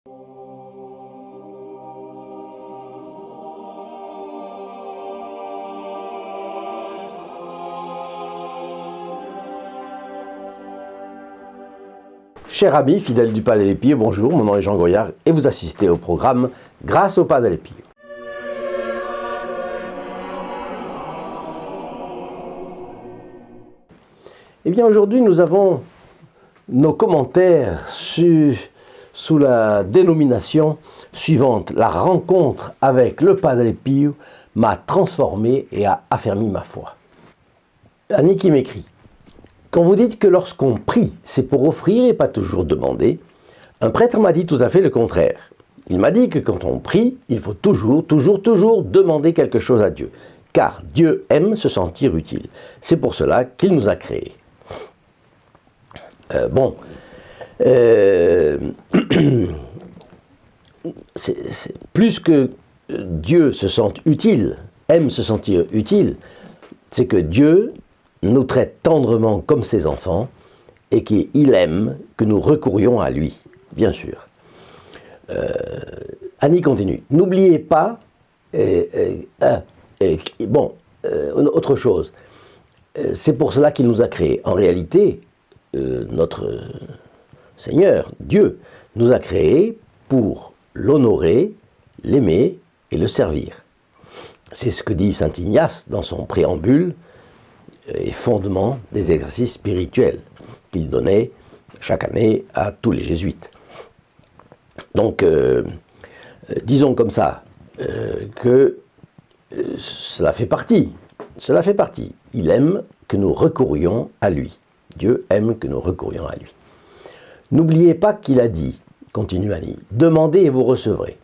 Chers amis, fidèles du Padre Del Pio, bonjour, mon nom est Jean Goyard et vous assistez au programme Grâce au Padre Del Pio. Eh bien aujourd'hui nous avons nos commentaires sous la dénomination suivante: la rencontre avec le Padre Del Pio m'a transformé et a affermi ma foi. Annie qui m'écrit: quand vous dites que lorsqu'on prie, c'est pour offrir et pas toujours demander, un prêtre m'a dit tout à fait le contraire. Il m'a dit que quand on prie, il faut toujours demander quelque chose à Dieu, car Dieu aime se sentir utile. C'est pour cela qu'il nous a créés. Plus que Dieu se sente utile, aime se sentir utile, c'est que Dieu nous traite tendrement comme ses enfants et qu'il aime que nous recourions à lui, bien sûr. Annie continue. N'oubliez pas, autre chose, c'est pour cela qu'il nous a créés. En réalité, notre Seigneur, Dieu, nous a créés pour l'honorer, l'aimer et le servir. C'est ce que dit saint Ignace dans son préambule et fondement des exercices spirituels qu'il donnait chaque année à tous les jésuites. Donc, disons comme ça, que cela fait partie. Il aime que nous recourions à lui. Dieu aime que nous recourions à lui. N'oubliez pas qu'il a dit, continue Annie, « Demandez et vous recevrez ».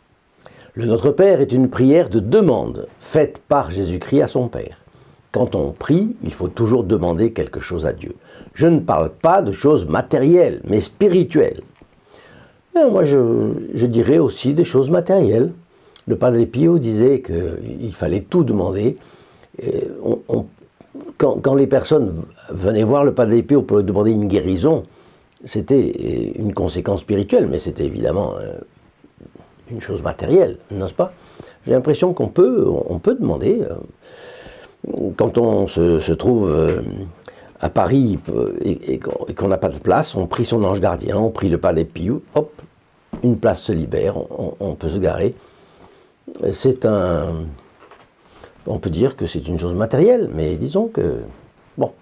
Le Notre Père est une prière de demande, faite par Jésus-Christ à son Père. Quand on prie, il faut toujours demander quelque chose à Dieu. Je ne parle pas de choses matérielles, mais spirituelles. Et moi, je dirais aussi des choses matérielles. Le Padre Del Pio disait qu'il fallait tout demander. Quand les personnes venaient voir le Padre Del Pio pour lui demander une guérison, c'était une conséquence spirituelle, mais c'était évidemment une chose matérielle, n'est-ce pas? J'ai l'impression qu'on peut demander. Quand on se trouve à Paris et qu'on n'a pas de place, on prie son ange gardien, on prie le Padre Del Pio, hop, une place se libère, on peut se garer. On peut dire que c'est une chose matérielle, mais disons que, bon,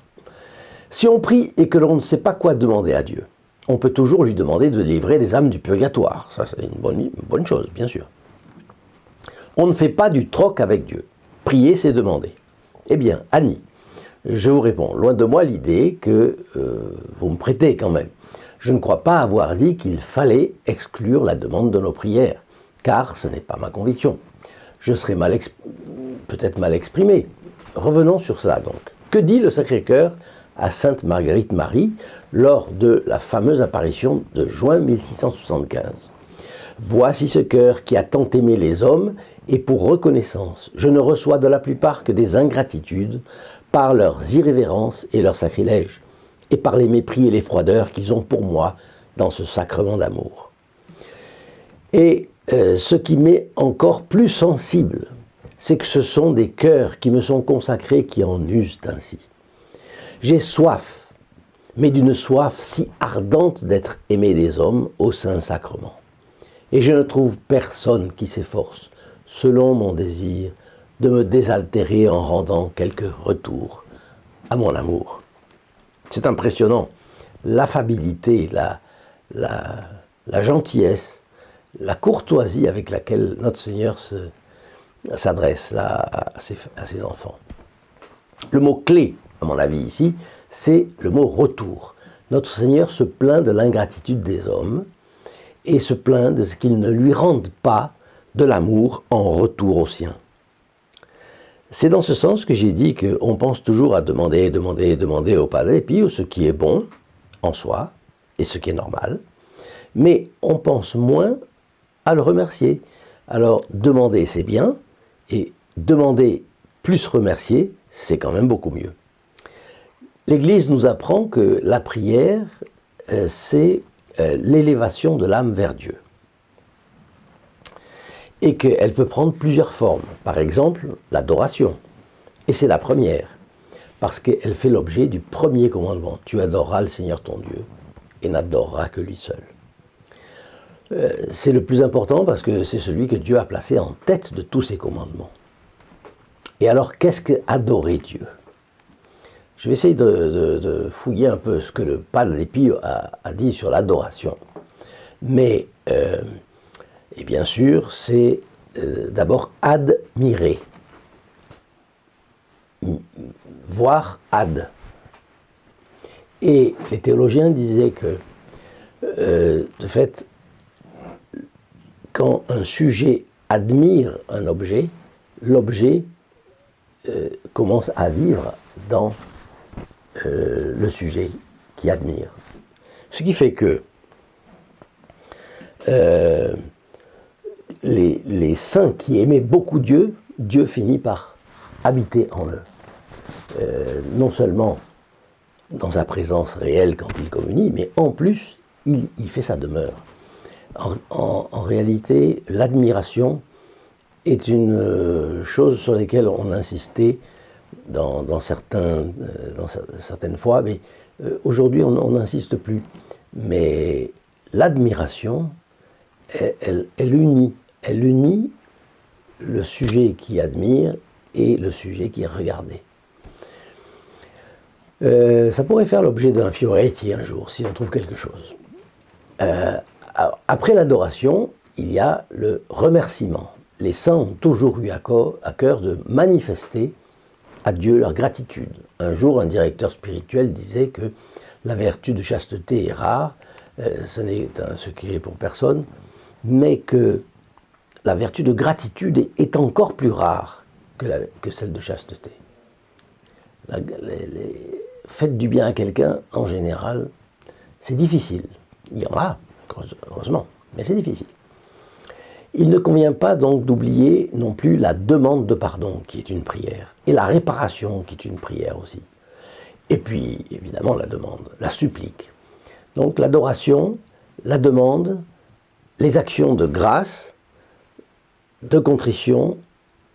si on prie et que l'on ne sait pas quoi demander à Dieu, on peut toujours lui demander de livrer des âmes du purgatoire. Ça, c'est une bonne chose, bien sûr. On ne fait pas du troc avec Dieu. Prier, c'est demander. Eh bien, Annie, je vous réponds, loin de moi l'idée que vous me prêtez quand même. Je ne crois pas avoir dit qu'il fallait exclure la demande de nos prières, car ce n'est pas ma conviction. Je serais peut-être mal exprimé. Revenons sur cela donc. Que dit le Sacré-Cœur à Sainte Marguerite Marie lors de la fameuse apparition de juin 1675 ? Voici ce cœur qui a tant aimé les hommes, et pour reconnaissance, je ne reçois de la plupart que des ingratitudes par leurs irrévérences et leurs sacrilèges, et par les mépris et les froideurs qu'ils ont pour moi dans ce sacrement d'amour. Et ce qui m'est encore plus sensible, c'est que ce sont des cœurs qui me sont consacrés qui en usent ainsi. J'ai soif, mais d'une soif si ardente d'être aimé des hommes au Saint-Sacrement. Et je ne trouve personne qui s'efforce, selon mon désir, de me désaltérer en rendant quelques retours à mon amour. C'est impressionnant, l'affabilité, la gentillesse, la courtoisie avec laquelle notre Seigneur s'adresse là à ses enfants. Le mot clé, à mon avis ici, c'est le mot retour. Notre Seigneur se plaint de l'ingratitude des hommes et se plaint de ce qu'ils ne lui rendent pas de l'amour en retour aux siens. C'est dans ce sens que j'ai dit qu'on pense toujours à demander au Padre Del Pio, ce qui est bon en soi et ce qui est normal, mais on pense moins à le remercier. Alors demander c'est bien, et demander plus remercier, c'est quand même beaucoup mieux. L'Église nous apprend que la prière, c'est l'élévation de l'âme vers Dieu. et qu'elle peut prendre plusieurs formes. Par exemple, l'adoration. Et c'est la première, parce qu'elle fait l'objet du premier commandement. Tu adoreras le Seigneur ton Dieu et n'adoreras que lui seul. C'est le plus important parce que c'est celui que Dieu a placé en tête de tous ses commandements. Et alors, qu'est-ce qu'adorer Dieu ? Je vais essayer de fouiller un peu ce que le Padre Pio a dit sur l'adoration. Mais, et bien sûr, c'est d'abord admirer. Voir ad. Et les théologiens disaient que, de fait, quand un sujet admire un objet, l'objet commence à vivre dans le sujet qui admire. Ce qui fait que les saints qui aimaient beaucoup Dieu, Dieu finit par habiter en eux. Non seulement dans sa présence réelle quand il communie, mais en plus, il fait sa demeure. En réalité, l'admiration est une chose sur laquelle on insistait dans certaines fois, mais aujourd'hui on n'insiste plus. Mais l'admiration, elle unit le sujet qui admire et le sujet qui est regardé. Ça pourrait faire l'objet d'un Fioretti un jour, si on trouve quelque chose. Après l'adoration, il y a le remerciement. Les saints ont toujours eu à cœur de manifester à Dieu leur gratitude. Un jour, un directeur spirituel disait que la vertu de chasteté est rare, ce n'est un secret pour personne, mais que la vertu de gratitude est encore plus rare que celle de chasteté. Faites du bien à quelqu'un, en général, c'est difficile. Il y en a, heureusement, mais c'est difficile. Il ne convient pas donc d'oublier non plus la demande de pardon, qui est une prière, et la réparation, qui est une prière aussi. Et puis, évidemment, la demande, la supplique. Donc l'adoration, la demande, les actions de grâce, de contrition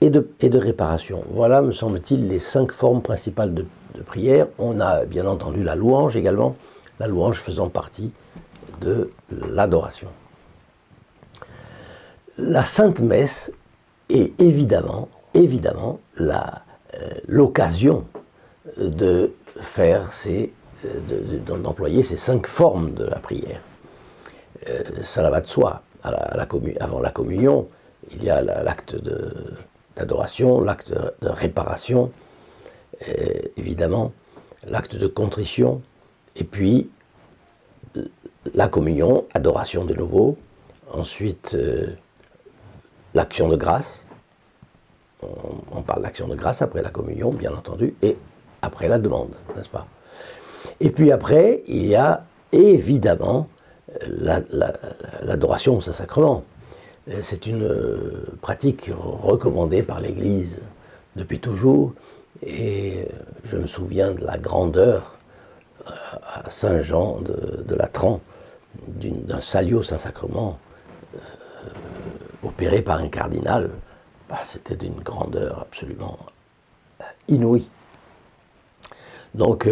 et de réparation. Voilà, me semble-t-il, les 5 formes principales de prière. On a bien entendu la louange également, la louange faisant partie de l'adoration. La Sainte Messe est évidemment l'occasion de faire d'employer ces 5 formes de la prière. Ça va de soi. Avant la communion, il y a l'acte d'adoration, l'acte de réparation, évidemment, l'acte de contrition, et puis la communion, adoration de nouveau, ensuite l'action de grâce. On parle d'action de grâce après la communion, bien entendu, et après la demande, n'est-ce pas? Et puis après, il y a évidemment l'adoration au Saint-Sacrement. C'est une pratique recommandée par l'Église depuis toujours, et je me souviens de la grandeur à Saint-Jean de Latran d'un Salio Saint-Sacrement opéré par un cardinal. C'était d'une grandeur absolument inouïe. Donc,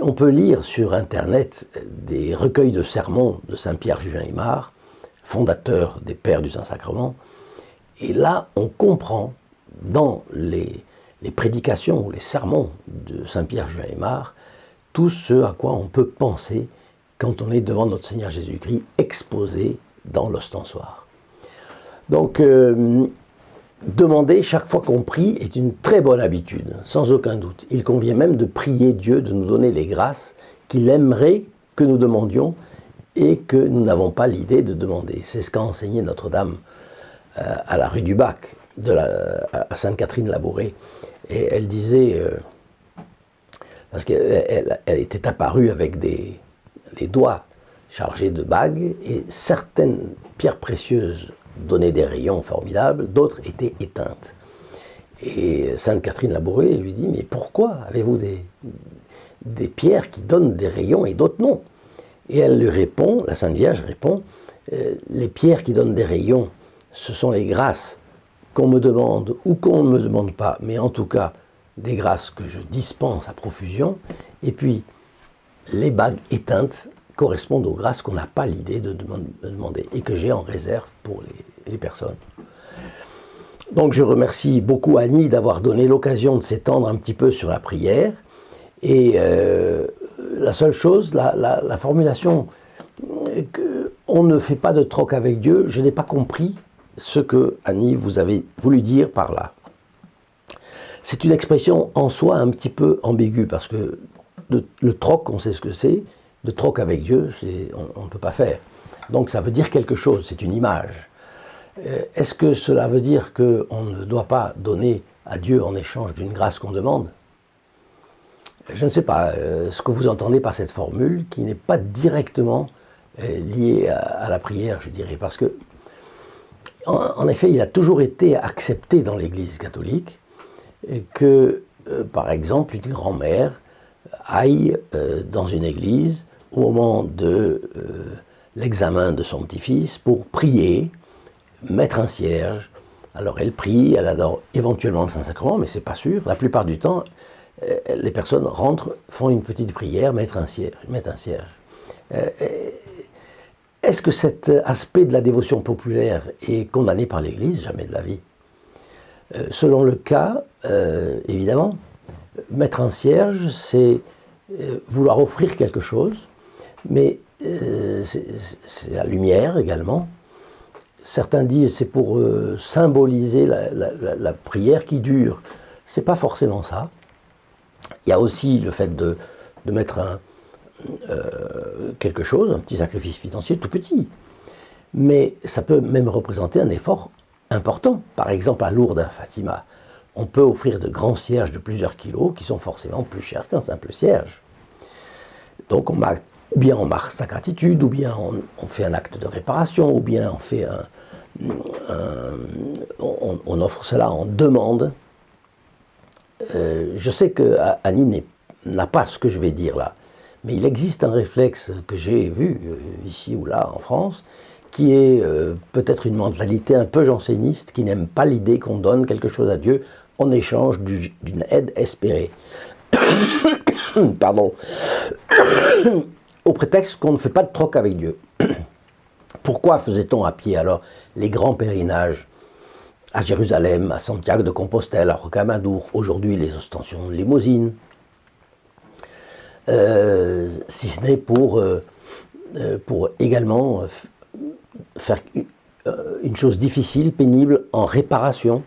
on peut lire sur Internet des recueils de sermons de Saint-Pierre Juin-Aymar, fondateur des Pères du Saint-Sacrement, et là, on comprend dans les prédications ou les sermons de Saint-Pierre Juin-Aymar tout ce à quoi on peut penser quand on est devant notre Seigneur Jésus-Christ exposé dans l'ostensoir. Donc, demander chaque fois qu'on prie est une très bonne habitude, sans aucun doute. Il convient même de prier Dieu de nous donner les grâces qu'il aimerait que nous demandions et que nous n'avons pas l'idée de demander. C'est ce qu'a enseigné Notre-Dame à la rue du Bac, à Sainte-Catherine-Labourée. Et elle disait, parce qu'elle était apparue avec des doigts chargés de bagues, et certaines pierres précieuses donnaient des rayons formidables, d'autres étaient éteintes. Et Sainte-Catherine-Labourée lui dit, mais pourquoi avez-vous des pierres qui donnent des rayons et d'autres non? Et elle lui répond, la Sainte Vierge répond, les pierres qui donnent des rayons ce sont les grâces qu'on me demande ou qu'on ne me demande pas, mais en tout cas des grâces que je dispense à profusion. Et puis, les bagues éteintes correspondent aux grâces qu'on n'a pas l'idée de me demander et que j'ai en réserve pour les personnes. Donc je remercie beaucoup Annie d'avoir donné l'occasion de s'étendre un petit peu sur la prière. Et la seule chose, la formulation on ne fait pas de troc avec Dieu, je n'ai pas compris ce que Annie vous avez voulu dire par là. C'est une expression en soi un petit peu ambiguë parce que le troc, on sait ce que c'est, de troc avec Dieu, on ne peut pas faire. Donc ça veut dire quelque chose, c'est une image. Est-ce que cela veut dire qu'on ne doit pas donner à Dieu en échange d'une grâce qu'on demande? Je ne sais pas ce que vous entendez par cette formule qui n'est pas directement liée à la prière, je dirais, parce que en effet, il a toujours été accepté dans l'Église catholique que, par exemple, une grand-mère aille dans une église au moment de l'examen de son petit-fils pour prier, mettre un cierge. Alors elle prie, elle adore éventuellement le Saint-Sacrement, mais c'est pas sûr. La plupart du temps, les personnes rentrent, font une petite prière, mettent un cierge. Est-ce que cet aspect de la dévotion populaire est condamné par l'Église? Jamais de la vie. Selon le cas, évidemment, mettre un cierge, c'est vouloir offrir quelque chose, mais c'est la lumière également. Certains disent c'est pour symboliser la prière qui dure. C'est pas forcément ça. Il y a aussi le fait de mettre quelque chose, un petit sacrifice financier tout petit. Mais ça peut même représenter un effort important. Par exemple, à Lourdes, à Fatima, on peut offrir de grands cierges de plusieurs kilos qui sont forcément plus chers qu'un simple cierge. Donc ou bien on marque sa gratitude, ou bien on fait un acte de réparation, ou bien on fait on offre cela en demande. Je sais que Annie n'a pas ce que je vais dire là, mais il existe un réflexe que j'ai vu ici ou là en France, qui est peut-être une mentalité un peu janséniste, qui n'aime pas l'idée qu'on donne quelque chose à Dieu en échange d'une aide espérée. Pardon. Au prétexte qu'on ne fait pas de troc avec Dieu. Pourquoi faisait-on à pied alors les grands pèlerinages à Jérusalem, à Santiago de Compostelle, à Rocamadour, aujourd'hui les ostensions de limousine, si ce n'est pour également faire une chose difficile, pénible, en réparation,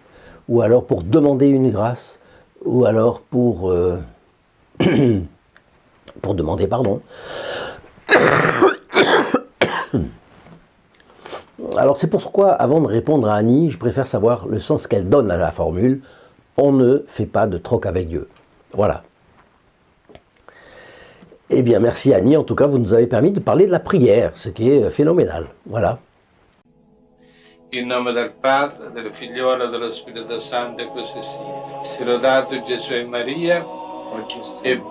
ou alors pour demander une grâce, ou alors pour demander pardon. Alors c'est pourquoi, avant de répondre à Annie, je préfère savoir le sens qu'elle donne à la formule « on ne fait pas de troc avec Dieu ». Voilà. Eh bien, merci Annie, en tout cas, vous nous avez permis de parler de la prière, ce qui est phénoménal. Voilà. In nome del Padre, del Figliolo e dello Spirito Santo, e così sia. Sia lodato Gesù e Maria, e